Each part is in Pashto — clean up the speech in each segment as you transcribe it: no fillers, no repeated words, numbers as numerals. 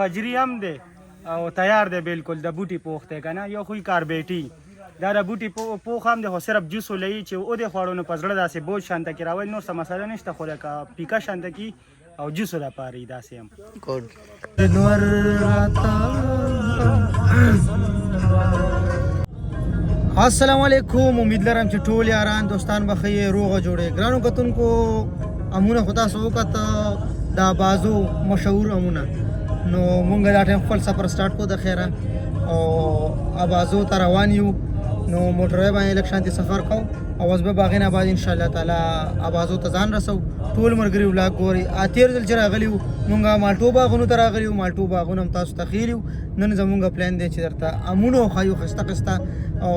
فجری هم دی او تیار دی بالکل د بوټي پوخ دی که نه یو خو کاربیټي دا د بوټي پوخ هم دی خو صرف جوس ولهیي چې او دې خوړو نو په زړه داسې بوج شانته کې راولي نور څه مسله نشته خو لکه پیکه شانته کې او جوسو دپاره یې داسې هم السلام علیکم امید لرم چې ټول یاران دوستان به ښه روغه جوړې ګرانو کتونکو امونه خو تاسو وکته دا بازو مشهور امونه نو مونږ دا ټایم خپل سفر سټارټ کو د خیره او ابازو ته روان یو نو موټروی باندې لږ شانتي سفر کوو او اوس به باغې نه بعد انشاءالله تعالی ابازو ته ځان رسو ټول ملګري ولاګ ګوري تېر ځل چې راغلي وو مونږ مالټو باغونو ته راغلي وو مالټو باغونه هم تاسو ته ښیلي وو نن زمونږ پلان دی چې درته امونه وښایو ښایسته ښایسته او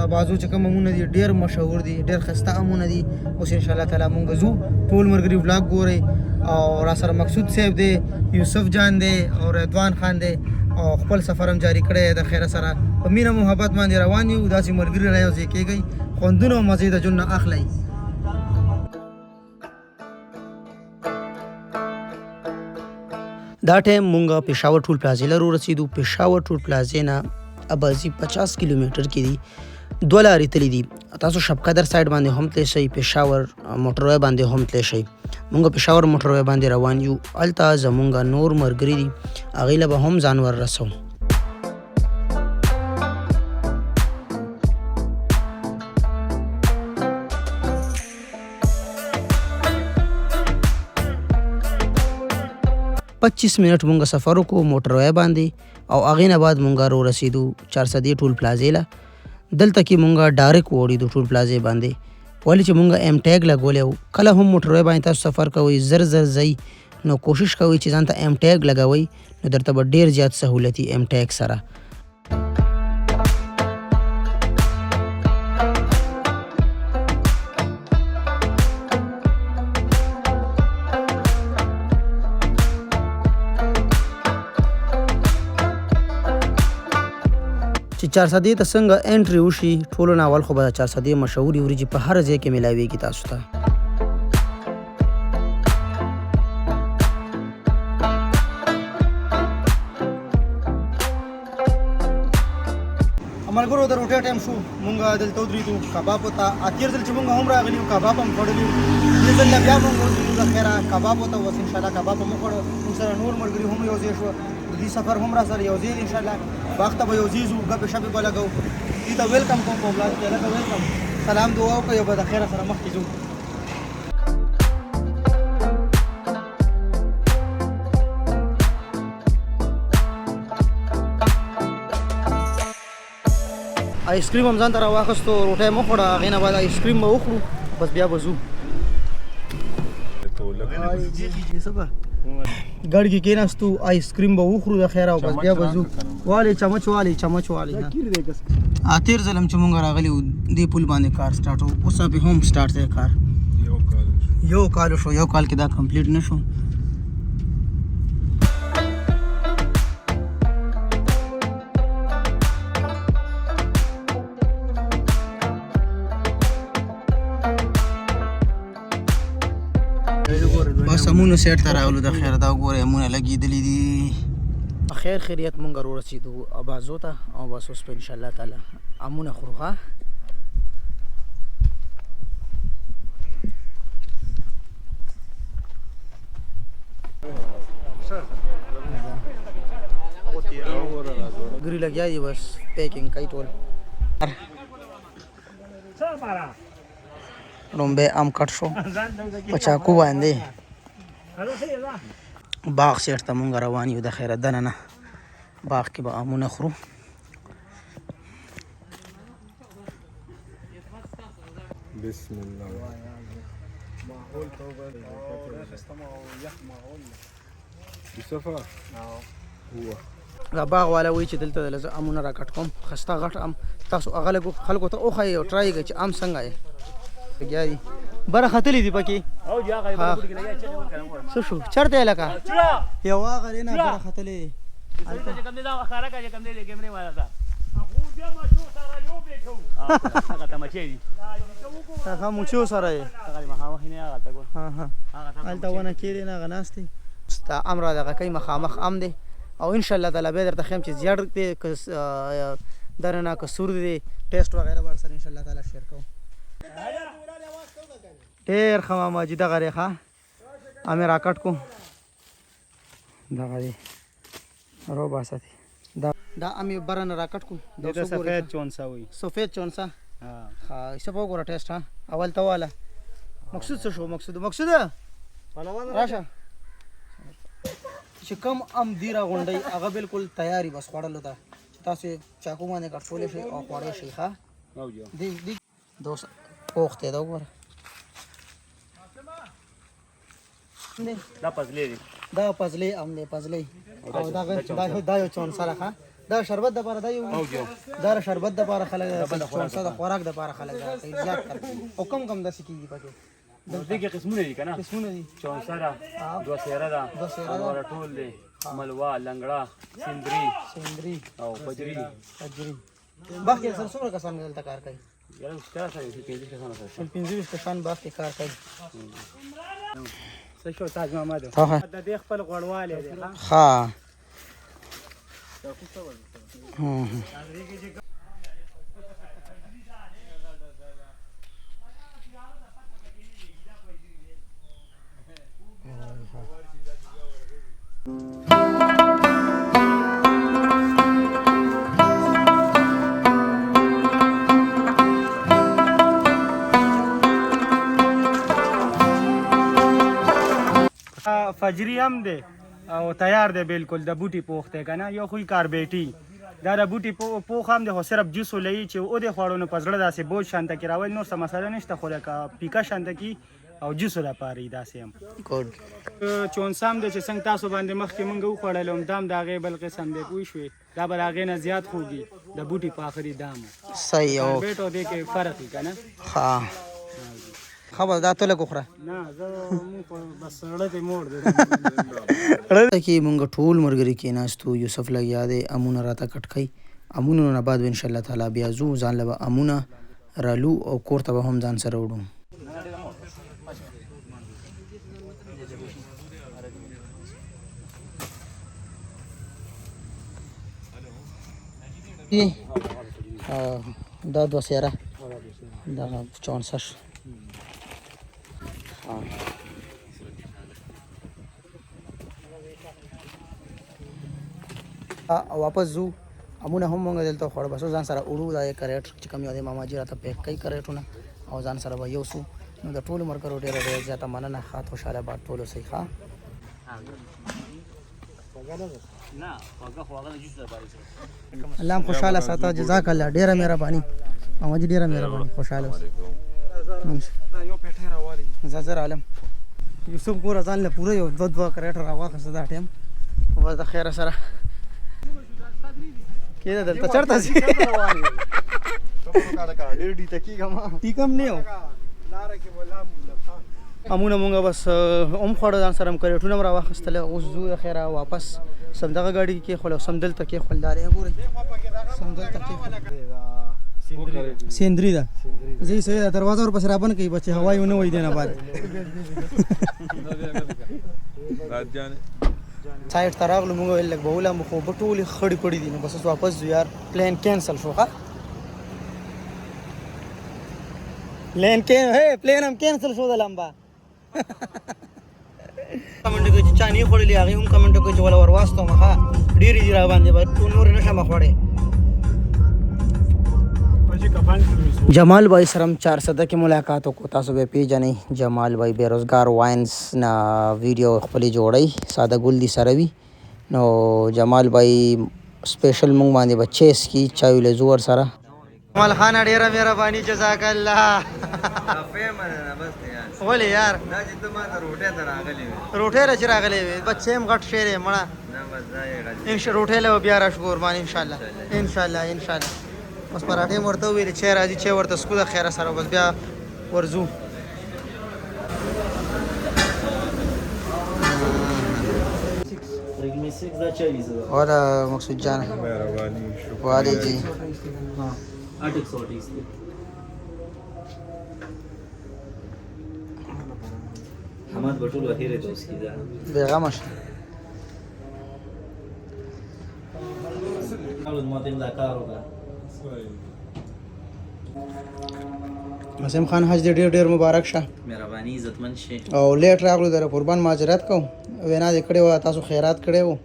ابازو چې کوم امونه دي ډېر مشهور دي ډېر ښایسته امونه دي اوس انشاءالله تعالی مونږ ځو ټول ملګري ولاګ ګورئ او را سره مقصود صاحب دی یوسف جان دی او رضوان خان دی او خپل سفر هم جاری کړی د خیره سره په مینه محبت باندې روان یو داسې ملګري را یوځای کېږئ خوندونه او مزې د ژوند نه اخلئ دا ټایم مونږ پېښور ټول پلازې له ورسېدو پېښور ټول پلازې نه ابازي 50 کیلومتر کې دي دوه لارې تللي دي تاسو شبقدر سایډ باندې هم تللی شئ پېښور موټروی باندې هم تللی شئ مونږ پېښور موټروی باندې روان یو هلته زمونږ نور ملګري دي هغې له به هم ځان ور رسوم 25 منټ مونږ سفر وکړو موټروی باندې او هغې نه بعد مونږ رو رسېدو 400 ټول پلازې له دلته کې مونږ ډایرکټ وړېدو ټول پلازې باندې ولې چې مونږ ایم ټیګ لګولی وو کله هم موټروی باندې تاسو سفر کوئ زر زر ځئ نو کوشش کوئ چې ځان ته ایم ټیګ لګوئ نو درته به ډېر زیات سهولتي ایم ټیګ سره چې 400 ته څنګه انټري وشي ټولو نه اول خو به 400 مشهوري وریجې په هر ځای کې میلاویږي تاسو ته ملګرو د روټۍ ټایم شو مونږ دلته ودرېدو کبابو ته تېر ځل چې مونږ هم راغلي وو کباب هم خوړلي وو دې ځل بیا مونږ ودرېدو د خیره کبابو ته اوس انشاءالله کباب هم وخوړه مونږ سره نور ملګري هم یو ځای شوه د دې سفر هم را سره یو ځای انشاءالله باغ ته به یو ځای ځو ګپې شپې به لګو دې ته ویلکم کوم په ولاګ کې لکه ویلکم سلام دعا وکړئ او به د خیره سره مخکې ځو آیس کریم هم ځان ته راواخیستو روټۍ مه خوړه هغې نه بعد آیس کریم به وخورو بس بیا به ځو ګډ کې کېناستو آیس کریم به وخورو د خیره او بس بیا به ځو والې چمچ والې چمچ والې تېر ځل هم چې مونږ راغلي وو دې پل باندې کار سټارټ و اوس به هم سټارټ دی کار یو کال شو یو کال کې دا کمپلیټ نه شو بس امونه سیټ ته راغلو د خیر دا وګورئ امونه لګېدلي دي خیر خیریت مونږ رو رسېدو ابازو ته او بس اوس په انشاءالله تعالی امونه خورو ښه ګري لګیا دي بس پیکینګ کوي ټول لومبی ام کټ شو په چاقو باندې باغ سیټ ته مونږ روان یو د خیره دننه باغ کې به امونه خورو بسم الله یوسفه دا باغ والا وایي چې دلته د زه امونه راکټ کوم ښایسته غټ ام تاسو هغه خلکو ته وښایئ او ټرای کړئ چې ام څنګه یې لګیا دي بره ختلي دي پکې څه شو چېرته یې لکه یو هغه دی نه بره ختلې دي هغه موچو سره یې هلته ونه کې دی نه هغه ناست دی ستا ام را دغه کوي مخامخ ام دی او ان شاء الله تعالی به درته خیم چې زیات دی که درنه که سور دی ټیسټ وغیرہ بر سره ان شاء الله تعالی شیر کوم ډېر ښه ماما جي دغه دی ښه امې راکټ کو دغه دی رو باسه دی دا امې بره نه راکټ کو دا سفید چونسا وي سفید چونسا ها څه په وګوره ټیسټ ها اول ته واله مقصود څه شو مقصود راشه چې کوم ام دی را غونډی هغه بالکل تیاری بس خوړلو ته چې تاسو چاقو باندې کټولی شئ او خوړی شئ ښه دی دوست پوخ دی دا وګوره دا پزلی ام دی پزلی او دا یو چونسا ده ښه دا شربت دپاره دا یو دا شربت دپاره خلک چونسا د خوراک دپاره خلک دا کوي زیات او کم داسې کېږي پکې دې کې قسمونه دي که نه قسمونه دي چونسا ده دوه سیره ده نوره ټول دی ملوا لنګړه سندري او پجري باغ کې سره څومره کسان دلته کار کوي یاره چا سره 25 کسان سره 25 کسان باغ کې کار کوي څه شو تاج محمد د دې خپل غوړوالی دی ښه فجری هم دی او تیار دی بالکل د بوټي پوخ دی که نه یو خو کاربیټي دا د بوټي پوخ هم دی خو صرف جوس ولوي چې او د خوړو نو په زړه داسې بوج شانته کې راول نور څه مسله نشته خو لکه پیکه شانته کې او جوسو دپاره یې داسې هم چونسا هم دی چې څنګه تاسو باندې مخکې مونږ وخوړلی وم دا هم د هغې بل قسم دی پوه شوې دا به د هغې نه زیات خوږي د بوټي په آخري دام صحیح او کاربیټ او دې کې فرق وي که نه ښه خبر دا ته لږ وخوره نه زه بس زړه دې موړ دی کې مونږ ټول ملګري کېناستو یوسف لګیا دی امونه راته کټ کوي امونو نه بعد به انشاءالله تعالی بیا ځو ځان له به امونه رالو او کور ته به هم ځان سره وړو دا دوه سیاره دغه 64 واپس ځو امونه هم مونږ دلته خوړ بسو ځان سره وړو دا یې کریټ چې کوم یو دی ماما جي راته پیک کوي کریټونه او ځان سره به یوسو نو د ټولو ملګرو ډېره زیاته مننه ښه خوشحاله باد ټول اوسئ ښه الله هم خوشحاله ساته جزاک الله ډېره مهرباني ماما جي ډېره مهرباني خوشحاله اوسئ زر عالم یوسف ګوره ځان له پوره یو دوه کریټ راواخېسته دا ټایم بس د خیره سره کېده دلته چېرته ځي ټیکم نه یو امونه مونږ بس هم خوړه ځان سره هم کریټونه هم راواخېستله اوس ځو د خیره واپس سم دغه ګاډي کې کېښول او سم دلته کېښول دا دی ګورئ سم دلته کېښول سیندري ده زه یې صحیح ده دروازه ورپسې رابند کوي بچې هوا یې ونه وایي دی نه بعد سایډ ته راغلو مونږ ویل لږ به ولامو خو به ټولې خړې پړې دي نو بس اوس واپس ځو یار پلین کینسل شو ښه پلین هم کینسل شو د لمبا کمنټ کوي چې چا نه خوړلې هغې هم کمنټ کوي چې وله ور واستوم ښه ډېرې دي را باندې به ټول نورې نه شم خوړی جمال بھائی سره هم 400 کې ملاقات وکړو تاسو به پیژنئ جمال بھائی بیروزګار واینز نه ویډیو خپلې جوړی ساده ګل دي سره وي نو جمال بھائی سپیشل مونږ باندې به چیس کی چای له زور سره جمال خان ډېره مهرباني جزاک الله ولې یار دا چې ته ما ته روټۍ ته راغلی وې روټۍ را چې راغلی وې بچې هم غټ شعر یې مړه روټۍ له بیا راشو قربان انشاءالله بس پراټې هم ورته وویلې چې راځي چې ورته سکو د خیره سره بس بیا ورځو والا مقصود جان والے جی حماد بټول وهیره دوست کیدا بیغمش خدمت دا کار وکړه. عاصم خان حج دې ډېر ډېر مبارک شه مهرباني عزتمن شي. او لیټ راغلو در قربان معذرت کوم وینا دې کړې وه تاسو خیرات کړی وو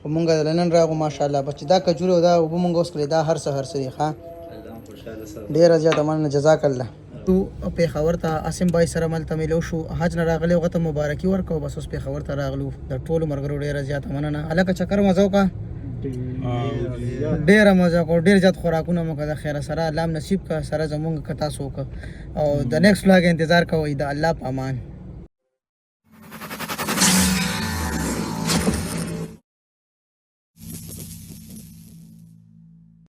خو مونږ د نن راغو ماشاءالله بچ دا کجوري او دا اوبه مونږ اوس کړې دا هر څه دي ښه الله هم خوشحاله سره. ډېره زیاته مننه جزاک الله. تو پېښور ته عاصم بای سره ملته میلو شو حج نه راغلی هغه ته مبارکي ورکړو بس اوس پېښور ته راغلو د ټولو ملګرو ډېره زیاته مننه. هلکه چکر مزه وکړه ډېره مزه وکړو ډېر زیات خوراکونه مو کړه خیره سره الله هم نصیب کړه سره زمونږ که تاسو وکړه او د نیکسټ ولاګ انتظار کوئ د الله په امان.